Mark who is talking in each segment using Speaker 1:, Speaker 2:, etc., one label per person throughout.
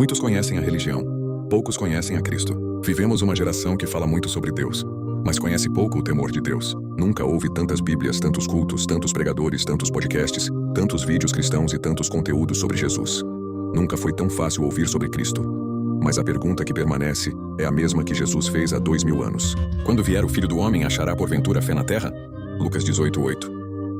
Speaker 1: Muitos conhecem a religião, poucos conhecem a Cristo. Vivemos uma geração que fala muito sobre Deus, mas conhece pouco o temor de Deus. Nunca houve tantas Bíblias, tantos cultos, tantos pregadores, tantos podcasts, tantos vídeos cristãos e tantos conteúdos sobre Jesus. Nunca foi tão fácil ouvir sobre Cristo. Mas a pergunta que permanece é a mesma que Jesus fez há 2000 anos. Quando vier o Filho do Homem, achará porventura fé na terra? Lucas 18:8.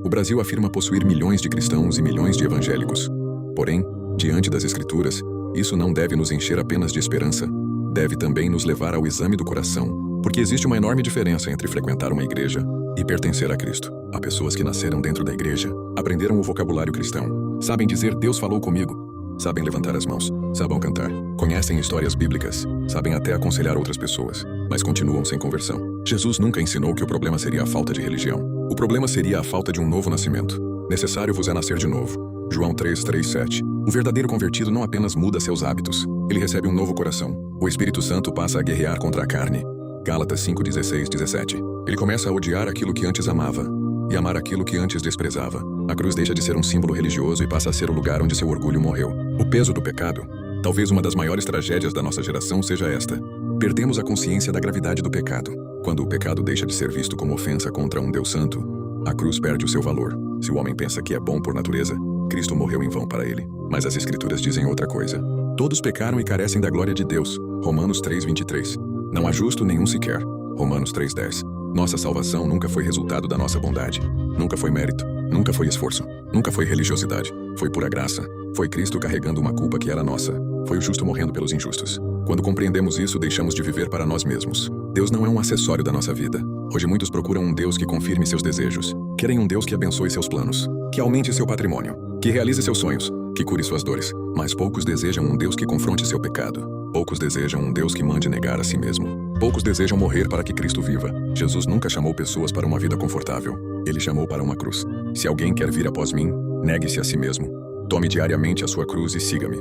Speaker 1: O Brasil afirma possuir milhões de cristãos e milhões de evangélicos. Porém, diante das Escrituras, isso não deve nos encher apenas de esperança. Deve também nos levar ao exame do coração, porque existe uma enorme diferença entre frequentar uma igreja e pertencer a Cristo. Há pessoas que nasceram dentro da igreja, aprenderam o vocabulário cristão, sabem dizer Deus falou comigo, sabem levantar as mãos, sabem cantar, conhecem histórias bíblicas, sabem até aconselhar outras pessoas, mas continuam sem conversão. Jesus nunca ensinou que o problema seria a falta de religião. O problema seria a falta de um novo nascimento. Necessário vos é nascer de novo. João 3:7. O verdadeiro convertido não apenas muda seus hábitos, ele recebe um novo coração. O Espírito Santo passa a guerrear contra a carne. Gálatas 5:16-17. Ele começa a odiar aquilo que antes amava e amar aquilo que antes desprezava. A cruz deixa de ser um símbolo religioso e passa a ser o lugar onde seu orgulho morreu. O peso do pecado. Talvez uma das maiores tragédias da nossa geração seja esta. Perdemos a consciência da gravidade do pecado. Quando o pecado deixa de ser visto como ofensa contra um Deus santo, a cruz perde o seu valor. Se o homem pensa que é bom por natureza, Cristo morreu em vão para ele. Mas as Escrituras dizem outra coisa. Todos pecaram e carecem da glória de Deus. Romanos 3:23. Não há justo nenhum sequer. Romanos 3:10. Nossa salvação nunca foi resultado da nossa bondade. Nunca foi mérito. Nunca foi esforço. Nunca foi religiosidade. Foi pura graça. Foi Cristo carregando uma culpa que era nossa. Foi o justo morrendo pelos injustos. Quando compreendemos isso, deixamos de viver para nós mesmos. Deus não é um acessório da nossa vida. Hoje muitos procuram um Deus que confirme seus desejos. Querem um Deus que abençoe seus planos, que aumente seu patrimônio, que realize seus sonhos, que cure suas dores. Mas poucos desejam um Deus que confronte seu pecado. Poucos desejam um Deus que mande negar a si mesmo. Poucos desejam morrer para que Cristo viva. Jesus nunca chamou pessoas para uma vida confortável. Ele chamou para uma cruz. Se alguém quer vir após mim, negue-se a si mesmo. Tome diariamente a sua cruz e siga-me.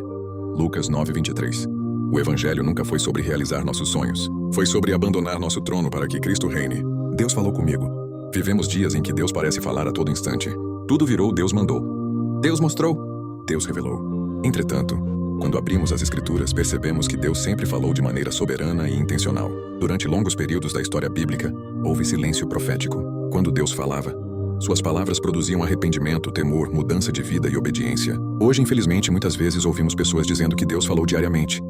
Speaker 1: Lucas 9:23. O Evangelho nunca foi sobre realizar nossos sonhos. Foi sobre abandonar nosso trono para que Cristo reine. Deus falou comigo. Vivemos dias em que Deus parece falar a todo instante. Tudo virou Deus mandou. Deus mostrou. Deus revelou. Entretanto, quando abrimos as Escrituras, percebemos que Deus sempre falou de maneira soberana e intencional. Durante longos períodos da história bíblica, houve silêncio profético. Quando Deus falava, suas palavras produziam arrependimento, temor, mudança de vida e obediência. Hoje, infelizmente, muitas vezes ouvimos pessoas dizendo que Deus falou diariamente,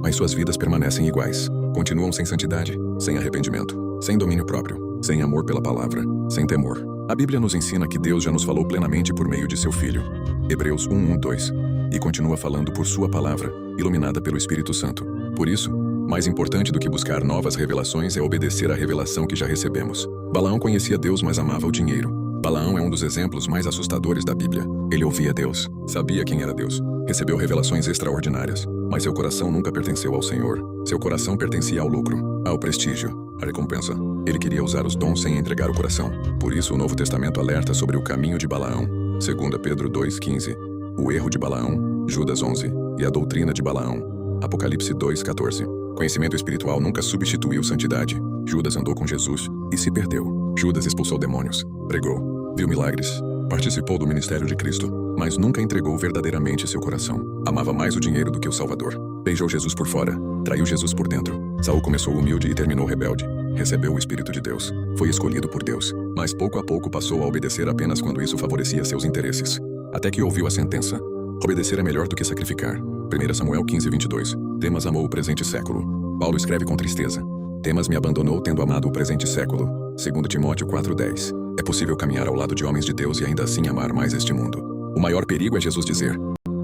Speaker 1: mas suas vidas permanecem iguais. Continuam sem santidade, sem arrependimento, sem domínio próprio, sem amor pela palavra, sem temor. A Bíblia nos ensina que Deus já nos falou plenamente por meio de seu Filho. Hebreus 1:1-2. E continua falando por sua palavra, iluminada pelo Espírito Santo. Por isso, mais importante do que buscar novas revelações é obedecer à revelação que já recebemos. Balaão conhecia Deus, mas amava o dinheiro. Balaão é um dos exemplos mais assustadores da Bíblia. Ele ouvia Deus, sabia quem era Deus, recebeu revelações extraordinárias, mas seu coração nunca pertenceu ao Senhor. Seu coração pertencia ao lucro, ao prestígio, à recompensa. Ele queria usar os dons sem entregar o coração. Por isso o Novo Testamento alerta sobre o caminho de Balaão. 2 Pedro 2:15. O erro de Balaão, Judas 11, e a doutrina de Balaão, Apocalipse 2:14. Conhecimento espiritual nunca substituiu santidade. Judas andou com Jesus e se perdeu. Judas expulsou demônios, pregou, viu milagres, participou do ministério de Cristo, mas nunca entregou verdadeiramente seu coração. Amava mais o dinheiro do que o Salvador. Beijou Jesus por fora, traiu Jesus por dentro. Saul começou humilde e terminou rebelde. Recebeu o Espírito de Deus. Foi escolhido por Deus, mas pouco a pouco passou a obedecer apenas quando isso favorecia seus interesses. Até que ouviu a sentença. Obedecer é melhor do que sacrificar. 1 Samuel 15:22. Demas amou o presente século. Paulo escreve com tristeza. Demas me abandonou tendo amado o presente século. 2 Timóteo 4:10. É possível caminhar ao lado de homens de Deus e ainda assim amar mais este mundo. O maior perigo é Jesus dizer: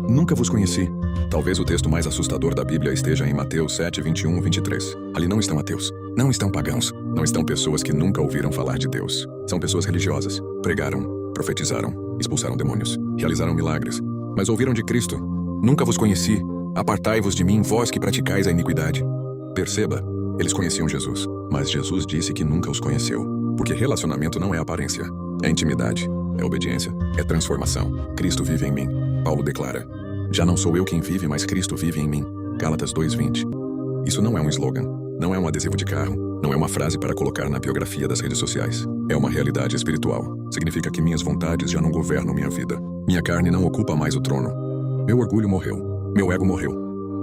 Speaker 1: nunca vos conheci. Talvez o texto mais assustador da Bíblia esteja em Mateus 7:21-23. Ali não estão ateus, não estão pagãos, não estão pessoas que nunca ouviram falar de Deus. São pessoas religiosas. Pregaram, profetizaram, expulsaram demônios, realizaram milagres, mas ouviram de Cristo: nunca vos conheci, apartai-vos de mim, vós que praticais a iniquidade. Perceba, eles conheciam Jesus, mas Jesus disse que nunca os conheceu, porque relacionamento não é aparência, é intimidade, é obediência, é transformação. Cristo vive em mim. Paulo declara: já não sou eu quem vive, mas Cristo vive em mim. Gálatas 2:20. Isso não é um slogan, não é um adesivo de carro, não é uma frase para colocar na biografia das redes sociais. É uma realidade espiritual. Significa que minhas vontades já não governam minha vida. Minha carne não ocupa mais o trono. Meu orgulho morreu. Meu ego morreu.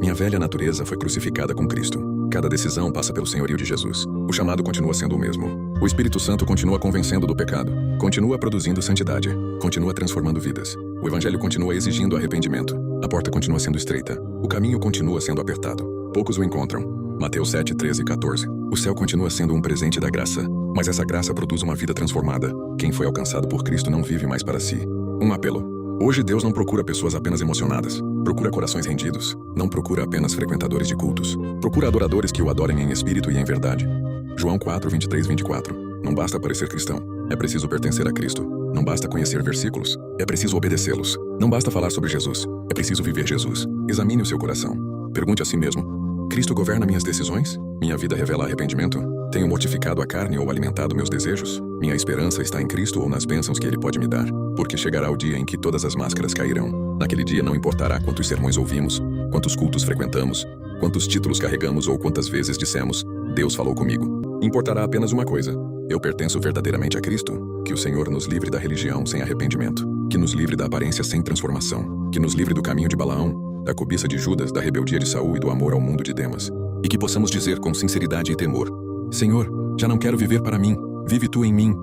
Speaker 1: Minha velha natureza foi crucificada com Cristo. Cada decisão passa pelo senhorio de Jesus. O chamado continua sendo o mesmo. O Espírito Santo continua convencendo do pecado. Continua produzindo santidade. Continua transformando vidas. O Evangelho continua exigindo arrependimento. A porta continua sendo estreita. O caminho continua sendo apertado. Poucos o encontram. Mateus 7, 13 e 14. O céu continua sendo um presente da graça. Mas essa graça produz uma vida transformada. Quem foi alcançado por Cristo não vive mais para si. Um apelo. Hoje Deus não procura pessoas apenas emocionadas. Procura corações rendidos. Não procura apenas frequentadores de cultos. Procura adoradores que o adorem em espírito e em verdade. João 4, 23, 24. Não basta parecer cristão. É preciso pertencer a Cristo. Não basta conhecer versículos. É preciso obedecê-los. Não basta falar sobre Jesus. É preciso viver Jesus. Examine o seu coração. Pergunte a si mesmo. Cristo governa minhas decisões? Minha vida revela arrependimento? Tenho mortificado a carne ou alimentado meus desejos? Minha esperança está em Cristo ou nas bênçãos que Ele pode me dar? Porque chegará o dia em que todas as máscaras cairão. Naquele dia não importará quantos sermões ouvimos, quantos cultos frequentamos, quantos títulos carregamos ou quantas vezes dissemos, Deus falou comigo. Importará apenas uma coisa. Eu pertenço verdadeiramente a Cristo. Que o Senhor nos livre da religião sem arrependimento. Que nos livre da aparência sem transformação. Que nos livre do caminho de Balaão, da cobiça de Judas, da rebeldia de Saul e do amor ao mundo de Demas. E que possamos dizer com sinceridade e temor: Senhor, já não quero viver para mim, vive Tu em mim.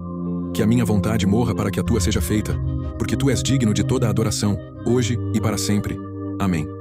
Speaker 1: Que a minha vontade morra para que a Tua seja feita, porque Tu és digno de toda a adoração, hoje e para sempre. Amém.